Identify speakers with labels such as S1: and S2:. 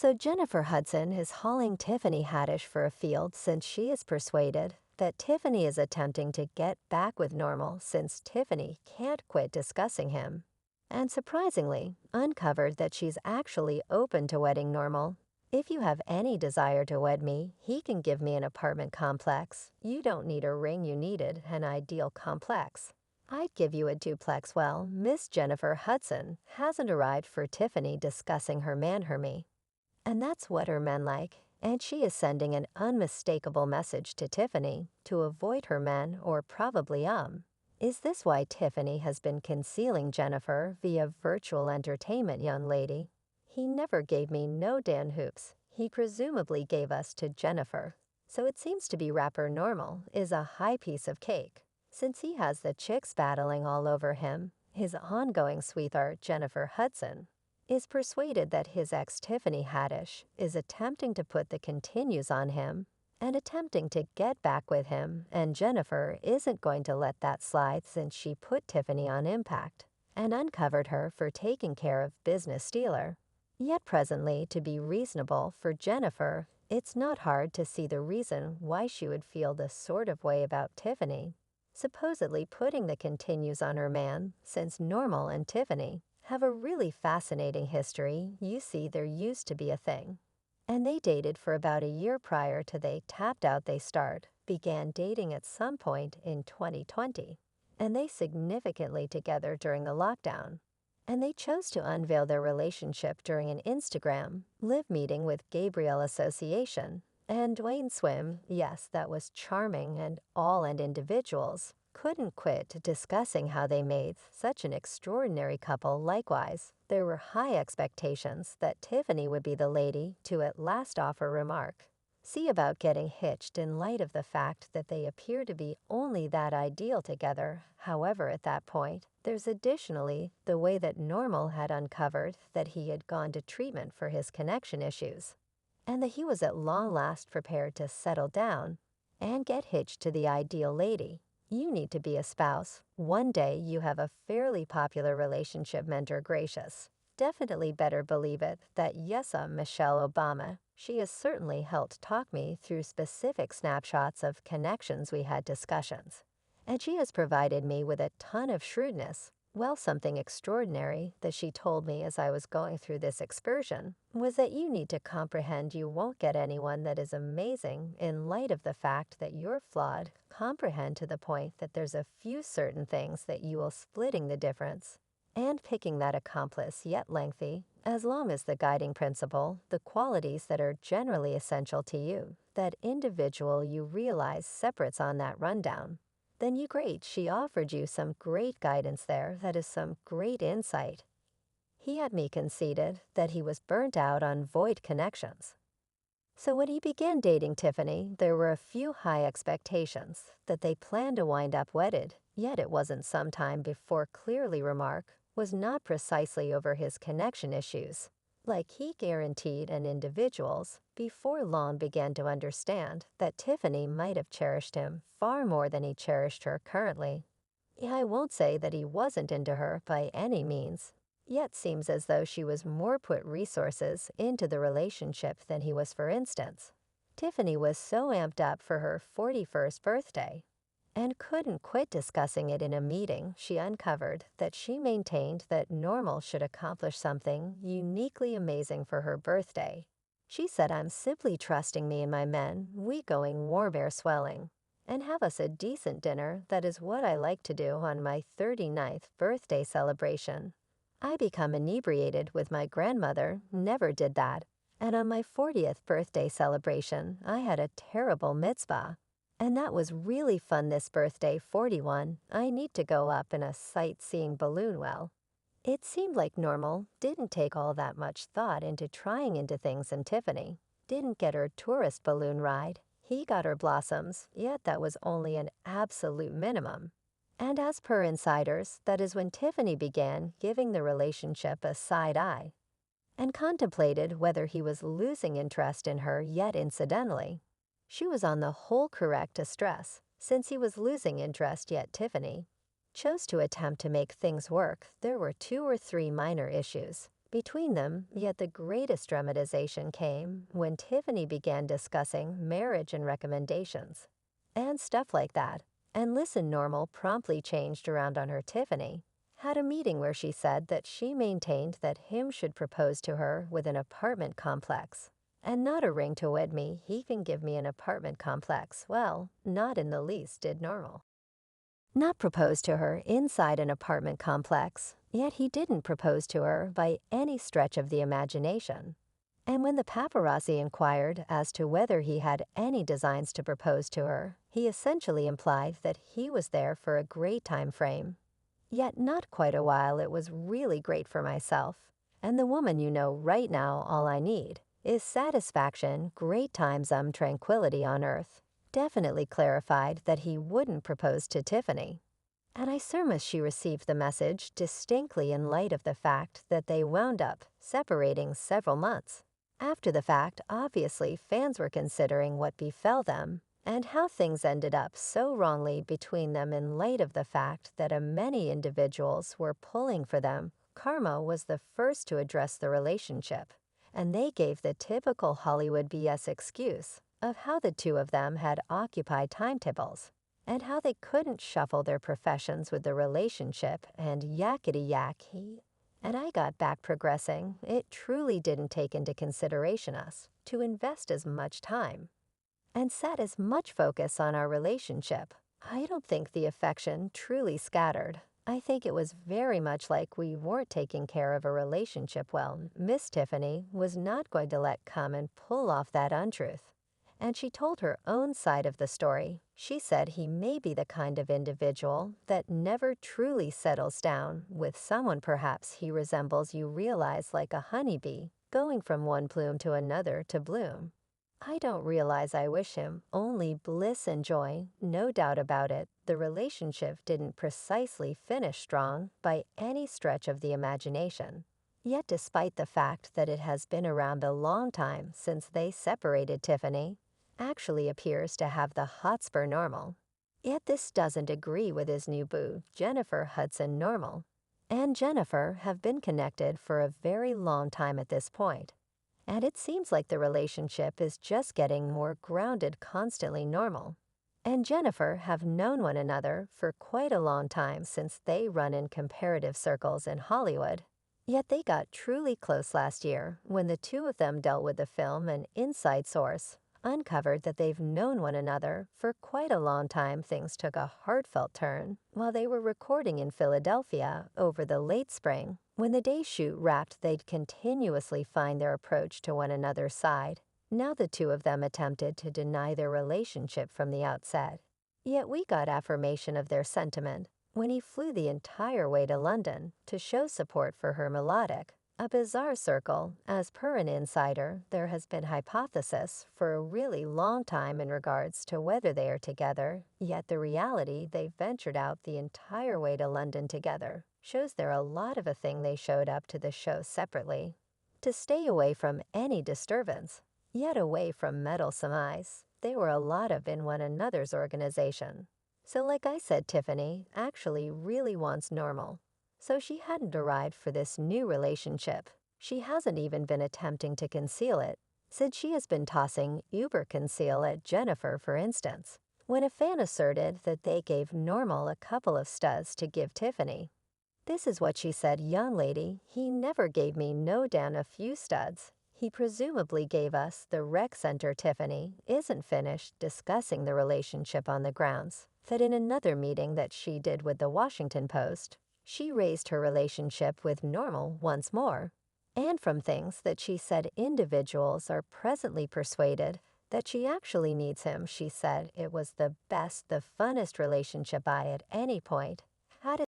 S1: So Jennifer Hudson is hauling Tiffany Haddish for a field since she is persuaded that Tiffany is attempting to get back with Normal since Tiffany can't quit discussing him. And surprisingly, uncovered that she's actually open to wedding Normal. If you have any desire to wed me, he can give me an apartment complex. You don't need a ring, you needed an ideal complex. I'd give you a duplex. Well, Miss Jennifer Hudson hasn't arrived for Tiffany discussing her man her me. And that's what her men like, and she is sending an unmistakable message to Tiffany to avoid her men or probably. Is this why Tiffany has been concealing Jennifer via virtual entertainment, young lady? He never gave me no Dan hoops. He presumably gave us to Jennifer. So it seems to be rapper Normal is a high piece of cake. Since he has the chicks battling all over him, his ongoing sweetheart Jennifer Hudson is persuaded that his ex Tiffany Haddish is attempting to put the continues on him and attempting to get back with him, and Jennifer isn't going to let that slide since she put Tiffany on impact and uncovered her for taking care of business stealer. Yet presently, to be reasonable for Jennifer, it's not hard to see the reason why she would feel this sort of way about Tiffany, supposedly putting the continues on her man since Normal and Tiffany have a really fascinating history. You see, there used to be a thing. And they dated for about a year prior to they tapped out. They began dating at some point in 2020. And they significantly together during the lockdown. And they chose to unveil their relationship during an Instagram live meeting with Gabriel Association and Dwayne Swim. Yes, that was charming, and all and individuals couldn't quit discussing how they made such an extraordinary couple. Likewise, there were high expectations that Tiffany would be the lady to at last offer remark. See about getting hitched in light of the fact that they appear to be only that ideal together. However, at that point, there's additionally the way that Normal had uncovered that he had gone to treatment for his connection issues, and that he was at long last prepared to settle down and get hitched to the ideal lady. You need to be a spouse. One day you have a fairly popular relationship mentor. Gracious. Definitely better believe it that yes, Michelle Obama. She has certainly helped talk me through specific snapshots of connections we had discussions. And she has provided me with a ton of shrewdness. Well, something extraordinary that she told me as I was going through this excursion was that you need to comprehend you won't get anyone that is amazing in light of the fact that you're flawed. Comprehend to the point that there's a few certain things that you will splitting the difference and picking that accomplice yet lengthy, as long as the guiding principle, the qualities that are generally essential to you, that individual you realize separates on that rundown. Then you great. She offered you some great guidance there. That is some great insight. He had me conceded that he was burnt out on void connections. So when he began dating Tiffany, there were a few high expectations that they planned to wind up wedded, yet it wasn't some time before clearly remark was not precisely over his connection issues. Like he guaranteed and individuals before long began to understand that Tiffany might have cherished him far more than he cherished her currently. I won't say that he wasn't into her by any means, yet seems as though she was more put resources into the relationship than he was. For instance, Tiffany was so amped up for her 41st birthday and couldn't quit discussing it in a meeting. She uncovered that she maintained that Normal should accomplish something uniquely amazing for her birthday. She said, I'm simply trusting me and my men, we going warm air swelling, and have us a decent dinner. That is what I like to do on my 39th birthday celebration. I become inebriated with my grandmother, never did that. And on my 40th birthday celebration, I had a terrible mitzvah. And that was really fun. This birthday, 41, I need to go up in a sightseeing balloon. Well, it seemed like Normal didn't take all that much thought into trying into things, and Tiffany didn't get her tourist balloon ride. He got her blossoms, yet that was only an absolute minimum. And as per insiders, that is when Tiffany began giving the relationship a side eye and contemplated whether he was losing interest in her. Yet incidentally, she was on the whole correct to stress, since he was losing interest, yet Tiffany chose to attempt to make things work. There were 2 or 3 minor issues, between them, yet the greatest dramatization came when Tiffany began discussing marriage and recommendations and stuff like that. And Listen Normal promptly changed around on her. Tiffany had a meeting where she said that she maintained that him should propose to her with an apartment complex and not a ring to wed me. He can give me an apartment complex. Well, not in the least did Normal not propose to her inside an apartment complex, yet he didn't propose to her by any stretch of the imagination. And when the paparazzi inquired as to whether he had any designs to propose to her, he essentially implied that he was there for a great time frame. Yet not quite a while. It was really great for myself. And the woman you know right now, all I need is satisfaction, great times, tranquility on earth. Definitely clarified that he wouldn't propose to Tiffany. And I surmise she received the message distinctly in light of the fact that they wound up separating several months. After the fact, obviously fans were considering what befell them and how things ended up so wrongly between them in light of the fact that many individuals were pulling for them. Karma was the first to address the relationship, and they gave the typical Hollywood BS excuse of how the two of them had occupied timetables and how they couldn't shuffle their professions with the relationship and yakety-yak. And I got back progressing. It truly didn't take into consideration us to invest as much time and set as much focus on our relationship. I don't think the affection truly scattered. I think it was very much like we weren't taking care of a relationship well. Miss Tiffany was not going to let come and pull off that untruth. And she told her own side of the story. She said he may be the kind of individual that never truly settles down with someone. Perhaps he resembles, you realize, like a honeybee, going from one plume to another to bloom. I don't realize I wish him only bliss and joy, no doubt about it. The relationship didn't precisely finish strong by any stretch of the imagination. Yet despite the fact that it has been around a long time since they separated, Tiffany actually appears to have the hotspur Normal. Yet this doesn't agree with his new boo, Jennifer Hudson. Normal and Jennifer have been connected for a very long time at this point. And it seems like the relationship is just getting more grounded constantly. Normal and Jennifer have known one another for quite a long time since they run in comparative circles in Hollywood. Yet they got truly close last year when the two of them dealt with the film. An inside source uncovered that they've known one another for quite a long time. Things took a heartfelt turn while they were recording in Philadelphia over the late spring. When the day shoot wrapped, they'd continuously find their approach to one another's side. Now the two of them attempted to deny their relationship from the outset. Yet we got affirmation of their sentiment when he flew the entire way to London to show support for her. Melodic, a bizarre circle. As per an insider, there has been hypothesis for a really long time in regards to whether they are together, yet the reality they ventured out the entire way to London together shows there a lot of a thing. They showed up to the show separately to stay away from any disturbance, yet away from meddlesome eyes. They were a lot of in one another's organization. So like I said, Tiffany actually really wants Normal. So she hadn't arrived for this new relationship. She hasn't even been attempting to conceal it, since she has been tossing uber conceal at Jennifer, for instance, when a fan asserted that they gave Normal a couple of studs to give Tiffany. This is what she said: "Young lady, he never gave me no dan a few studs. He presumably gave us the rec center." Tiffany isn't finished discussing the relationship on the grounds that in another meeting that she did with the Washington Post, she raised her relationship with Normal once more. And from things that she said, individuals are presently persuaded that she actually needs him. She said it was the best, the funnest relationship I at any point had